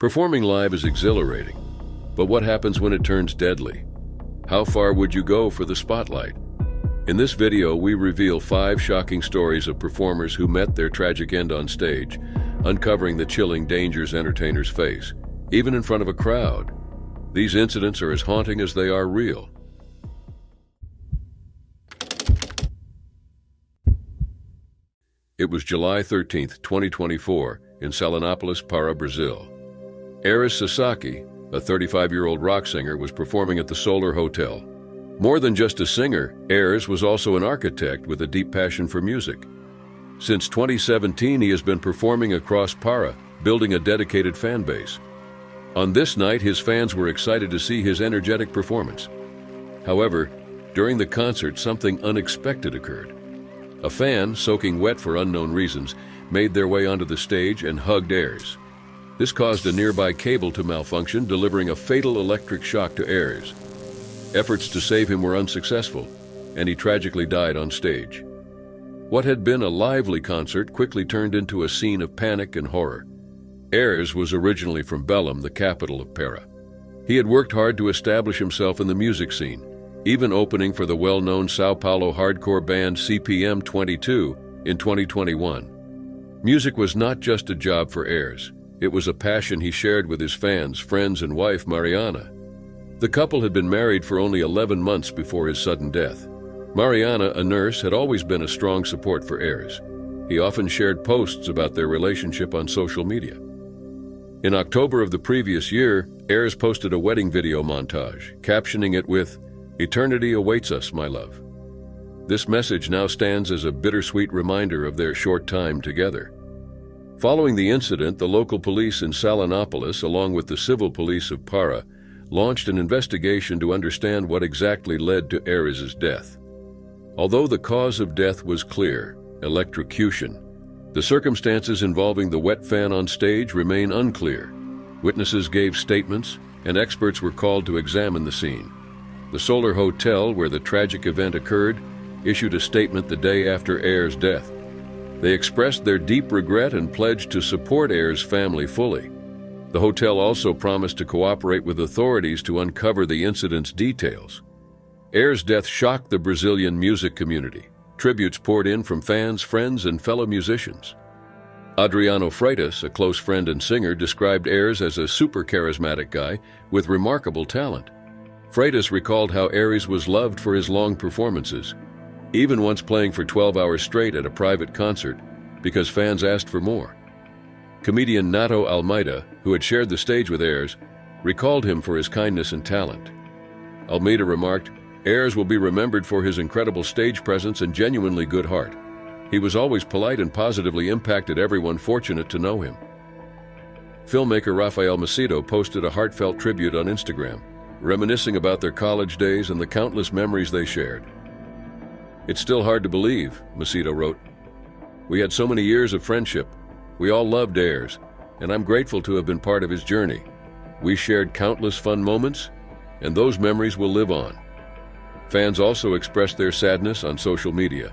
Performing live is exhilarating, but what happens when it turns deadly? How far would you go for the spotlight? In this video, we reveal 5 shocking stories of performers who met their tragic end on stage, uncovering the chilling dangers entertainers face, even in front of a crowd. These incidents are as haunting as they are real. It was July 13, 2024, in Salinopolis, Para, Brazil. Aires Sasaki, a 35-year-old rock singer, was performing at the Solar Hotel. More than just a singer, Aires was also an architect with a deep passion for music. Since 2017, he has been performing across Para, building a dedicated fan base. On this night, his fans were excited to see his energetic performance. However, during the concert, something unexpected occurred. A fan, soaking wet for unknown reasons, made their way onto the stage and hugged Aires. This caused a nearby cable to malfunction, delivering a fatal electric shock to Aires. Efforts to save him were unsuccessful, and he tragically died on stage. What had been a lively concert quickly turned into a scene of panic and horror. Aires was originally from Belém, the capital of Para. He had worked hard to establish himself in the music scene, even opening for the well-known São Paulo hardcore band CPM 22 in 2021. Music was not just a job for Aires. It was a passion he shared with his fans, friends, and wife, Mariana. The couple had been married for only 11 months before his sudden death. Mariana, a nurse, had always been a strong support for Aires. He often shared posts about their relationship on social media. In October of the previous year, Aires posted a wedding video montage, captioning it with, "Eternity awaits us, my love." This message now stands as a bittersweet reminder of their short time together. Following the incident, the local police in Salinopolis, along with the civil police of Para, launched an investigation to understand what exactly led to Aires' death. Although the cause of death was clear, electrocution, the circumstances involving the wet fan on stage remain unclear. Witnesses gave statements, and experts were called to examine the scene. The Solar Hotel, where the tragic event occurred, issued a statement the day after Aires' death. They expressed their deep regret and pledged to support Aires' family fully. The hotel also promised to cooperate with authorities to uncover the incident's details. Aires' death shocked the Brazilian music community. Tributes poured in from fans, friends, and fellow musicians. Adriano Freitas, a close friend and singer, described Aires as a super charismatic guy with remarkable talent. Freitas recalled how Aires was loved for his long performances, even once playing for 12 hours straight at a private concert because fans asked for more. Comedian Nato Almeida, who had shared the stage with Aires, recalled him for his kindness and talent. Almeida remarked, "Aires will be remembered for his incredible stage presence and genuinely good heart. He was always polite and positively impacted everyone fortunate to know him." Filmmaker Rafael Macedo posted a heartfelt tribute on Instagram, reminiscing about their college days and the countless memories they shared. "It's still hard to believe," Macedo wrote. "We had so many years of friendship. We all loved Aires, and I'm grateful to have been part of his journey. We shared countless fun moments, and those memories will live on." Fans also expressed their sadness on social media.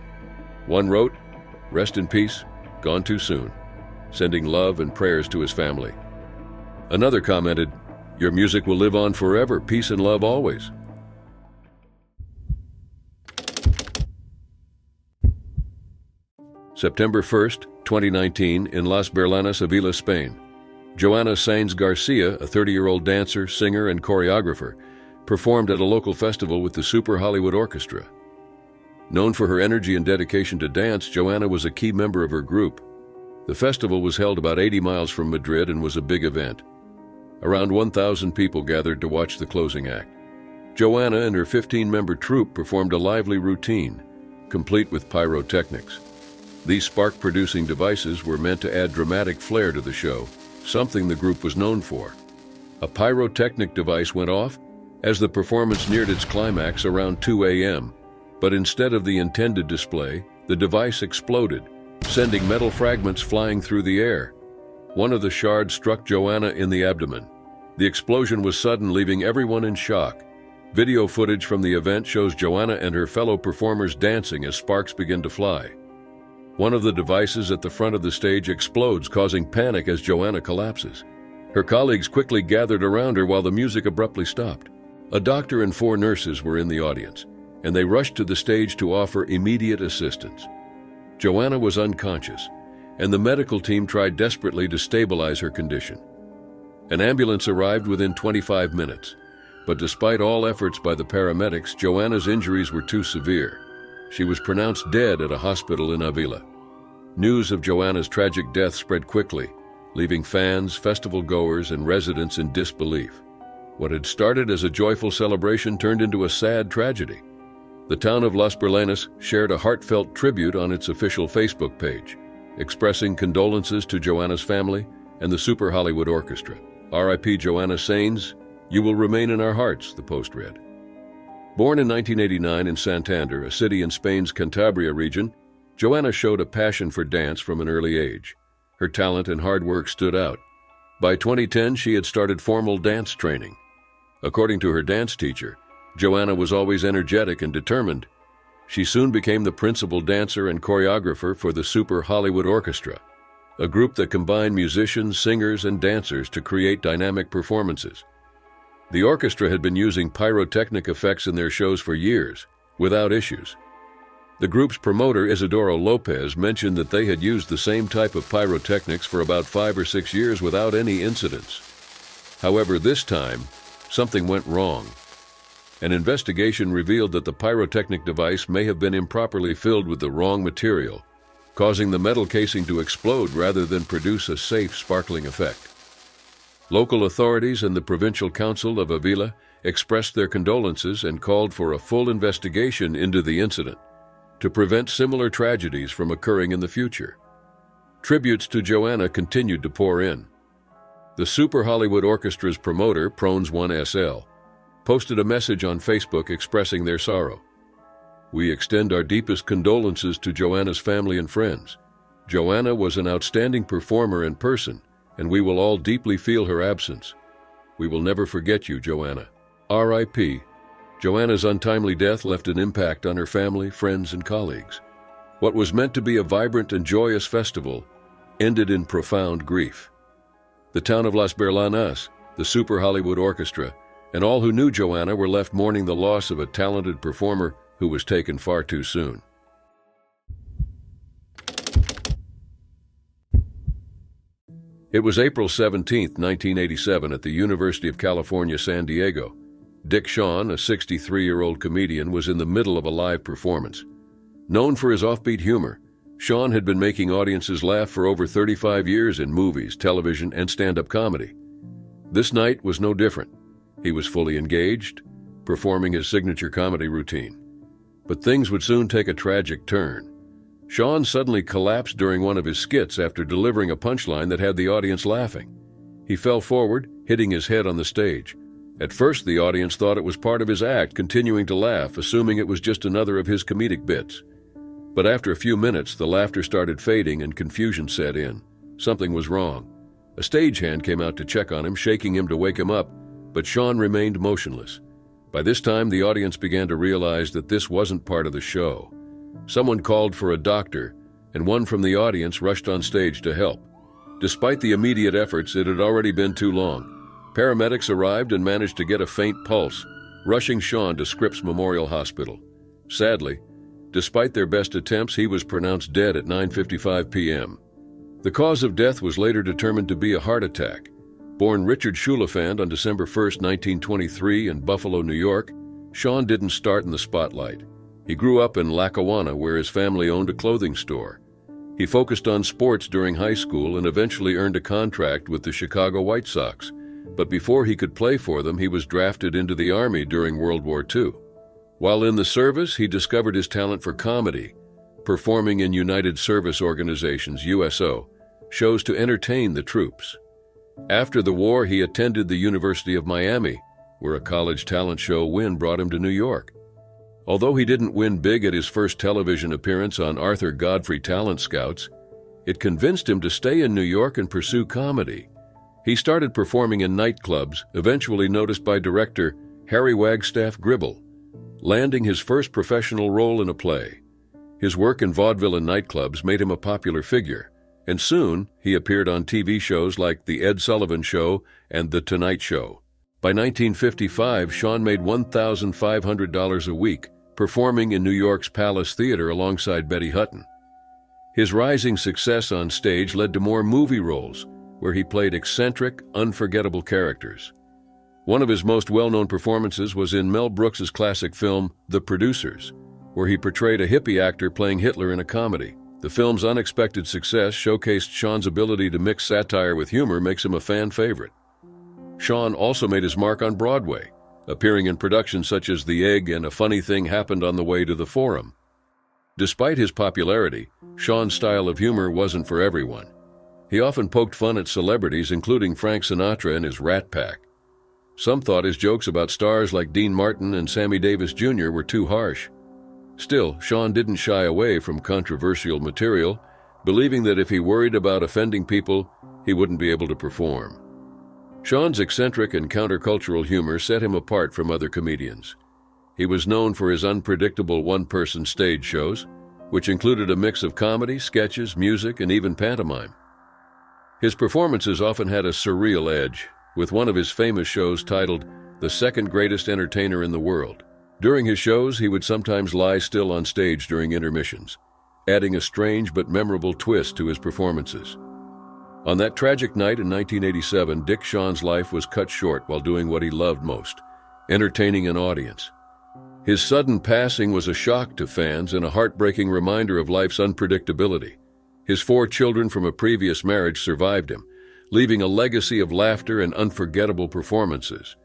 One wrote, "Rest in peace, gone too soon," sending love and prayers to his family. Another commented, "Your music will live on forever, peace and love always." September 1st, 2019, in Las Berlanas, Sevilla, Spain. Joana Sainz Garcia, a 30-year-old dancer, singer, and choreographer, performed at a local festival with the Super Hollywood Orchestra. Known for her energy and dedication to dance, Joana was a key member of her group. The festival was held about 80 miles from Madrid and was a big event. Around 1,000 people gathered to watch the closing act. Joana and her 15-member troupe performed a lively routine, complete with pyrotechnics. These spark-producing devices were meant to add dramatic flair to the show, something the group was known for. A pyrotechnic device went off as the performance neared its climax around 2 a.m., but instead of the intended display, the device exploded, sending metal fragments flying through the air. One of the shards struck Joana in the abdomen. The explosion was sudden, leaving everyone in shock. Video footage from the event shows Joana and her fellow performers dancing as sparks begin to fly. One of the devices at the front of the stage explodes, causing panic as Joana collapses. Her colleagues quickly gathered around her while the music abruptly stopped. A doctor and 4 nurses were in the audience, and they rushed to the stage to offer immediate assistance. Joanna was unconscious, and the medical team tried desperately to stabilize her condition. An ambulance arrived within 25 minutes, but despite all efforts by the paramedics, Joanna's injuries were too severe. She was pronounced dead at a hospital in Avila. News of Joanna's tragic death spread quickly, leaving fans, festival-goers, and residents in disbelief. What had started as a joyful celebration turned into a sad tragedy. The town of Las Berlenas shared a heartfelt tribute on its official Facebook page, expressing condolences to Joanna's family and the Super Hollywood Orchestra. R.I.P. Joanna Sainz, you will remain in our hearts, the post read. Born in 1989 in Santander, a city in Spain's Cantabria region, Joanna showed a passion for dance from an early age. Her talent and hard work stood out. By 2010, she had started formal dance training. According to her dance teacher, Joanna was always energetic and determined. She soon became the principal dancer and choreographer for the Super Hollywood Orchestra, a group that combined musicians, singers, and dancers to create dynamic performances. The orchestra had been using pyrotechnic effects in their shows for years, without issues. The group's promoter, Isidoro Lopez, mentioned that they had used the same type of pyrotechnics for about 5 or 6 years without any incidents. However, this time, something went wrong. An investigation revealed that the pyrotechnic device may have been improperly filled with the wrong material, causing the metal casing to explode rather than produce a safe, sparkling effect. Local authorities and the Provincial Council of Avila expressed their condolences and called for a full investigation into the incident to prevent similar tragedies from occurring in the future. Tributes to Joanna continued to pour in. The Super Hollywood Orchestra's promoter, Prones 1SL, posted a message on Facebook expressing their sorrow. We extend our deepest condolences to Joanna's family and friends. Joanna was an outstanding performer in person, and we will all deeply feel her absence. We will never forget you, Joanna. R.I.P. Joanna's untimely death left an impact on her family, friends, and colleagues. What was meant to be a vibrant and joyous festival ended in profound grief. The town of Las Berlenas, the Super Hollywood Orchestra, and all who knew Joanna were left mourning the loss of a talented performer who was taken far too soon. It was April 17, 1987, at the University of California, San Diego. Dick Shawn, a 63-year-old comedian, was in the middle of a live performance. Known for his offbeat humor, Shawn had been making audiences laugh for over 35 years in movies, television, and stand-up comedy. This night was no different. He was fully engaged, performing his signature comedy routine. But things would soon take a tragic turn. Shawn suddenly collapsed during one of his skits after delivering a punchline that had the audience laughing. He fell forward, hitting his head on the stage. At first, the audience thought it was part of his act, continuing to laugh, assuming it was just another of his comedic bits. But after a few minutes, the laughter started fading and confusion set in. Something was wrong. A stagehand came out to check on him, shaking him to wake him up, but Shawn remained motionless. By this time, the audience began to realize that this wasn't part of the show. Someone called for a doctor, and one from the audience rushed on stage to help. Despite the immediate efforts, it had already been too long. Paramedics arrived and managed to get a faint pulse, rushing Shawn to Scripps Memorial Hospital. Sadly, despite their best attempts, he was pronounced dead at 9:55 p.m. The cause of death was later determined to be a heart attack. Born Richard Schulafand on December 1, 1923 in Buffalo, New York, Shawn didn't start in the spotlight. He grew up in Lackawanna, where his family owned a clothing store. He focused on sports during high school and eventually earned a contract with the Chicago White Sox. But before he could play for them, he was drafted into the Army during World War II. While in the service, he discovered his talent for comedy, performing in United Service Organizations, USO, shows to entertain the troops. After the war, he attended the University of Miami, where a college talent show win brought him to New York. Although he didn't win big at his first television appearance on Arthur Godfrey Talent Scouts, it convinced him to stay in New York and pursue comedy. He started performing in nightclubs, eventually noticed by director Harry Wagstaff Gribble, landing his first professional role in a play. His work in vaudeville and nightclubs made him a popular figure, and soon he appeared on TV shows like The Ed Sullivan Show and The Tonight Show. By 1955, Shawn made $1,500 a week, performing in New York's Palace Theater alongside Betty Hutton. His rising success on stage led to more movie roles, where he played eccentric, unforgettable characters. One of his most well-known performances was in Mel Brooks's classic film, The Producers, where he portrayed a hippie actor playing Hitler in a comedy. The film's unexpected success showcased Shawn's ability to mix satire with humor, makes him a fan favorite. Shawn also made his mark on Broadway, appearing in productions such as The Egg and A Funny Thing Happened on the Way to the Forum. Despite his popularity, Shawn's style of humor wasn't for everyone. He often poked fun at celebrities, including Frank Sinatra and his Rat Pack. Some thought his jokes about stars like Dean Martin and Sammy Davis Jr. were too harsh. Still, Shawn didn't shy away from controversial material, believing that if he worried about offending people, he wouldn't be able to perform. Shawn's eccentric and countercultural humor set him apart from other comedians. He was known for his unpredictable one-person stage shows, which included a mix of comedy, sketches, music, and even pantomime. His performances often had a surreal edge, with one of his famous shows titled The Second Greatest Entertainer in the World. During his shows, he would sometimes lie still on stage during intermissions, adding a strange but memorable twist to his performances. On that tragic night in 1987, Dick Shawn's life was cut short while doing what he loved most, entertaining an audience. His sudden passing was a shock to fans and a heartbreaking reminder of life's unpredictability. His 4 children from a previous marriage survived him, leaving a legacy of laughter and unforgettable performances.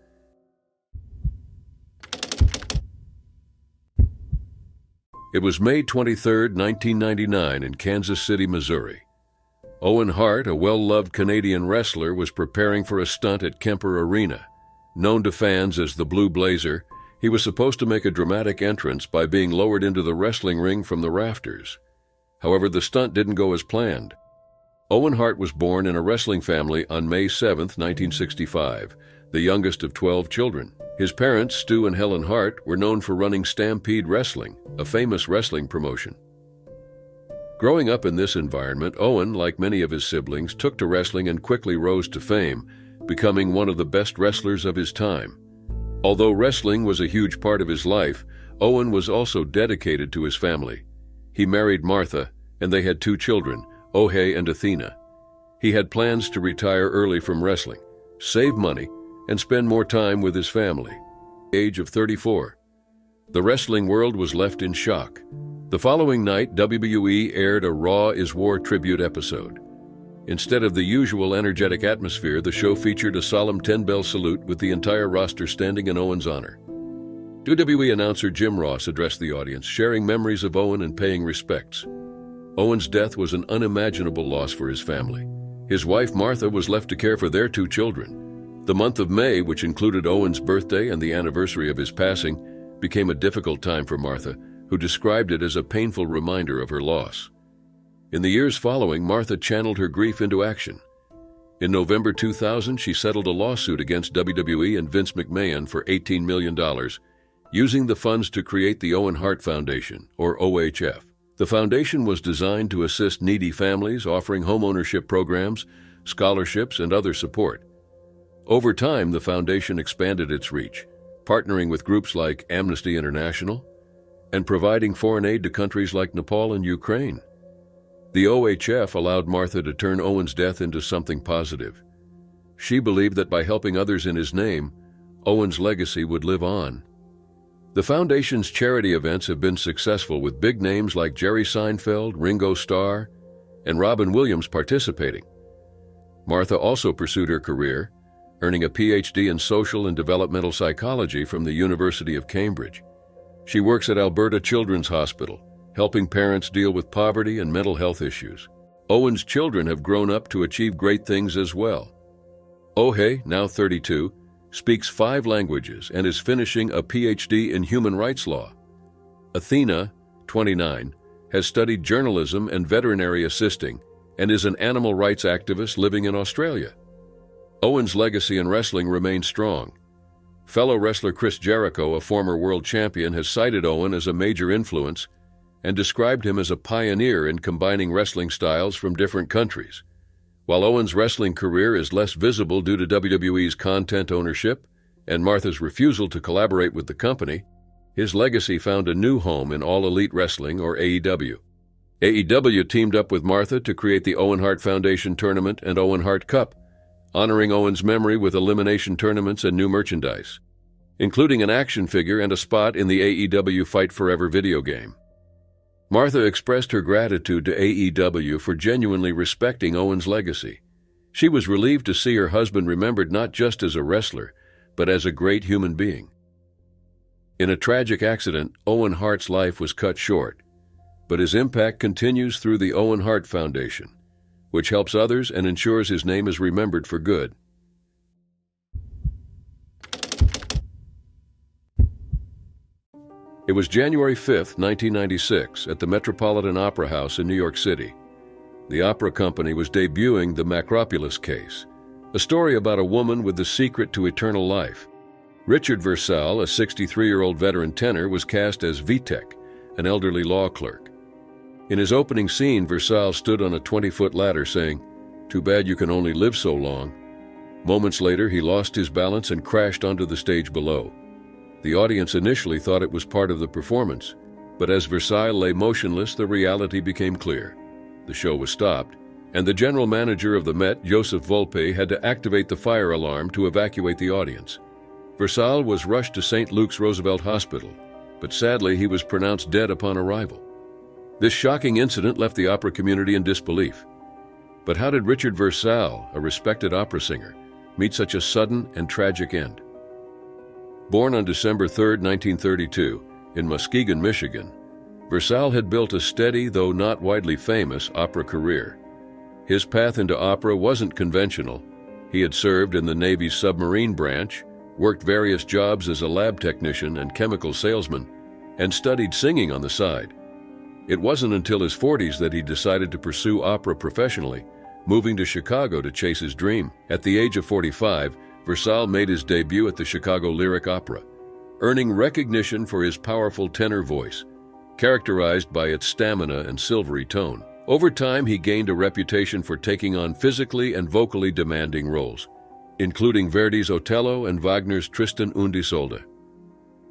It was May 23, 1999, in Kansas City, Missouri. Owen Hart, a well-loved Canadian wrestler, was preparing for a stunt at Kemper Arena. Known to fans as the Blue Blazer, he was supposed to make a dramatic entrance by being lowered into the wrestling ring from the rafters. However, the stunt didn't go as planned. Owen Hart was born in a wrestling family on May 7, 1965, the youngest of 12 children. His parents, Stu and Helen Hart, were known for running Stampede Wrestling, a famous wrestling promotion. Growing up in this environment, Owen, like many of his siblings, took to wrestling and quickly rose to fame, becoming one of the best wrestlers of his time. Although wrestling was a huge part of his life, Owen was also dedicated to his family. He married Martha, and they had 2 children, Ohei and Athena. He had plans to retire early from wrestling, save money, and spend more time with his family. At the age of 34, the wrestling world was left in shock. The following night, WWE aired a Raw is War tribute episode. Instead of the usual energetic atmosphere, the show featured a solemn 10-bell salute with the entire roster standing in Owen's honor. WWE announcer Jim Ross addressed the audience, sharing memories of Owen and paying respects. Owen's death was an unimaginable loss for his family. His wife Martha was left to care for their 2 children. The month of May, which included Owen's birthday and the anniversary of his passing, became a difficult time for Martha, who described it as a painful reminder of her loss. In the years following, Martha channeled her grief into action. In November 2000, she settled a lawsuit against WWE and Vince McMahon for $18 million, using the funds to create the Owen Hart Foundation, or OHF. The foundation was designed to assist needy families, offering homeownership programs, scholarships, and other support. Over time, the foundation expanded its reach, partnering with groups like Amnesty International and providing foreign aid to countries like Nepal and Ukraine. The OHF allowed Martha to turn Owen's death into something positive. She believed that by helping others in his name, Owen's legacy would live on. The foundation's charity events have been successful, with big names like Jerry Seinfeld, Ringo Starr, and Robin Williams participating. Martha also pursued her career, earning a PhD in social and developmental psychology from the University of Cambridge. She works at Alberta Children's Hospital, helping parents deal with poverty and mental health issues. Owen's children have grown up to achieve great things as well. Ohei, now 32, speaks 5 languages and is finishing a PhD in human rights law. Athena, 29, has studied journalism and veterinary assisting and is an animal rights activist living in Australia. Owen's legacy in wrestling remains strong. Fellow wrestler Chris Jericho, a former world champion, has cited Owen as a major influence and described him as a pioneer in combining wrestling styles from different countries. While Owen's wrestling career is less visible due to WWE's content ownership and Martha's refusal to collaborate with the company, his legacy found a new home in All Elite Wrestling, or AEW. AEW teamed up with Martha to create the Owen Hart Foundation Tournament and Owen Hart Cup, honoring Owen's memory with elimination tournaments and new merchandise, including an action figure and a spot in the AEW Fight Forever video game. Martha expressed her gratitude to AEW for genuinely respecting Owen's legacy. She was relieved to see her husband remembered not just as a wrestler, but as a great human being. In a tragic accident, Owen Hart's life was cut short, but his impact continues through the Owen Hart Foundation, which helps others and ensures his name is remembered for good. It was January 5, 1996, at the Metropolitan Opera House in New York City. The opera company was debuting The Macropulis Case, a story about a woman with the secret to eternal life. Richard Versal, a 63-year-old veteran tenor, was cast as Vitek, an elderly law clerk. In his opening scene, Versal stood on a 20-foot ladder saying, "Too bad you can only live so long." Moments later, he lost his balance and crashed onto the stage below. The audience initially thought it was part of the performance, but as Versal lay motionless, the reality became clear. The show was stopped, and the general manager of the Met, Joseph Volpe, had to activate the fire alarm to evacuate the audience. Versal was rushed to St. Luke's Roosevelt Hospital, but sadly he was pronounced dead upon arrival. This shocking incident left the opera community in disbelief. But how did Richard Versal, a respected opera singer, meet such a sudden and tragic end? Born on December 3, 1932, in Muskegon, Michigan, Versal had built a steady, though not widely famous, opera career. His path into opera wasn't conventional. He had served in the Navy's submarine branch, worked various jobs as a lab technician and chemical salesman, and studied singing on the side. It wasn't until his 40s that he decided to pursue opera professionally, moving to Chicago to chase his dream. At the age of 45, Versal made his debut at the Chicago Lyric Opera, earning recognition for his powerful tenor voice, characterized by its stamina and silvery tone. Over time, he gained a reputation for taking on physically and vocally demanding roles, including Verdi's Otello and Wagner's Tristan und Isolde.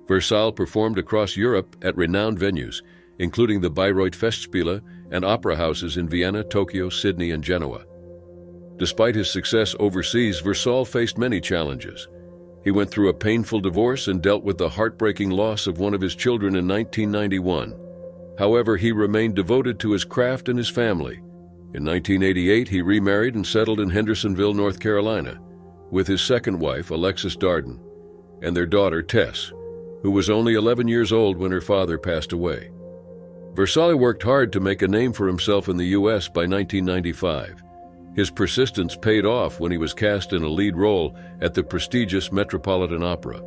Versal performed across Europe at renowned venues, including the Bayreuth Festspiele and opera houses in Vienna, Tokyo, Sydney, and Genoa. Despite his success overseas, Versal faced many challenges. He went through a painful divorce and dealt with the heartbreaking loss of one of his children in 1991. However, he remained devoted to his craft and his family. In 1988, he remarried and settled in Hendersonville, North Carolina, with his second wife, Alexis Darden, and their daughter, Tess, who was only 11 years old when her father passed away. Versal worked hard to make a name for himself in the U.S. by 1995. His persistence paid off when he was cast in a lead role at the prestigious Metropolitan Opera.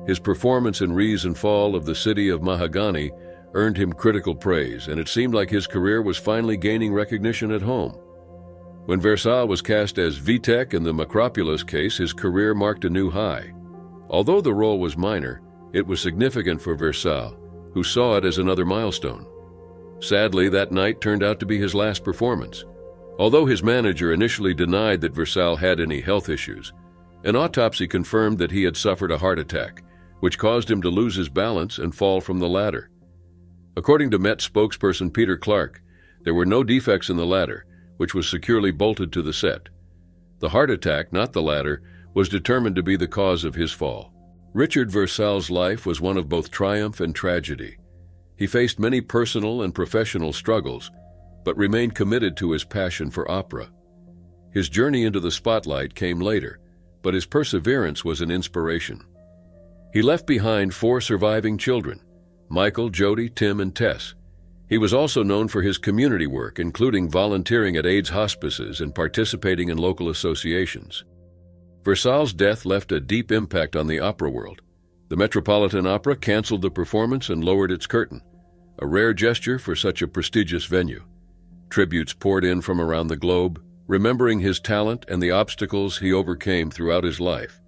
His performance in Rise and Fall of the City of Mahagani earned him critical praise, and it seemed like his career was finally gaining recognition at home. When Versal was cast as Vitek in the Macropulis Case, his career marked a new high. Although the role was minor, it was significant for Versal, who saw it as another milestone. Sadly, that night turned out to be his last performance. Although his manager initially denied that Versal had any health issues, an autopsy confirmed that he had suffered a heart attack, which caused him to lose his balance and fall from the ladder. According to Met spokesperson Peter Clark, there were no defects in the ladder, which was securely bolted to the set. The heart attack, not the ladder, was determined to be the cause of his fall. Richard Versal's life was one of both triumph and tragedy. He faced many personal and professional struggles, but remained committed to his passion for opera. His journey into the spotlight came later, but his perseverance was an inspiration. He left behind 4 surviving children: Michael, Jody, Tim, and Tess. He was also known for his community work, including volunteering at AIDS hospices and participating in local associations. Versal's death left a deep impact on the opera world. The Metropolitan Opera canceled the performance and lowered its curtain, a rare gesture for such a prestigious venue. Tributes poured in from around the globe, remembering his talent and the obstacles he overcame throughout his life.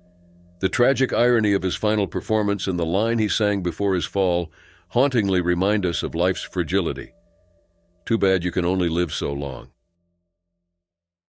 The tragic irony of his final performance and the line he sang before his fall hauntingly remind us of life's fragility. Too bad you can only live so long.